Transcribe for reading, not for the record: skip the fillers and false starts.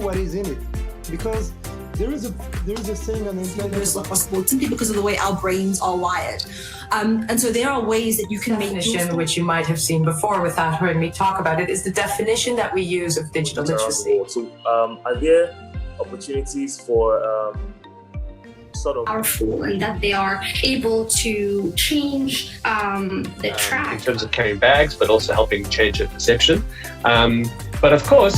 what is in it, because there is a saying on the internet. As possible, simply because of the way our brains are wired, and so there are ways that you can make definition, which you might have seen before without hearing me talk about it, is the definition that we use of digital literacy. So, are there opportunities for sort of powerful, and that they are able to change the track in terms of carrying bags, but also helping change their perception. But of course,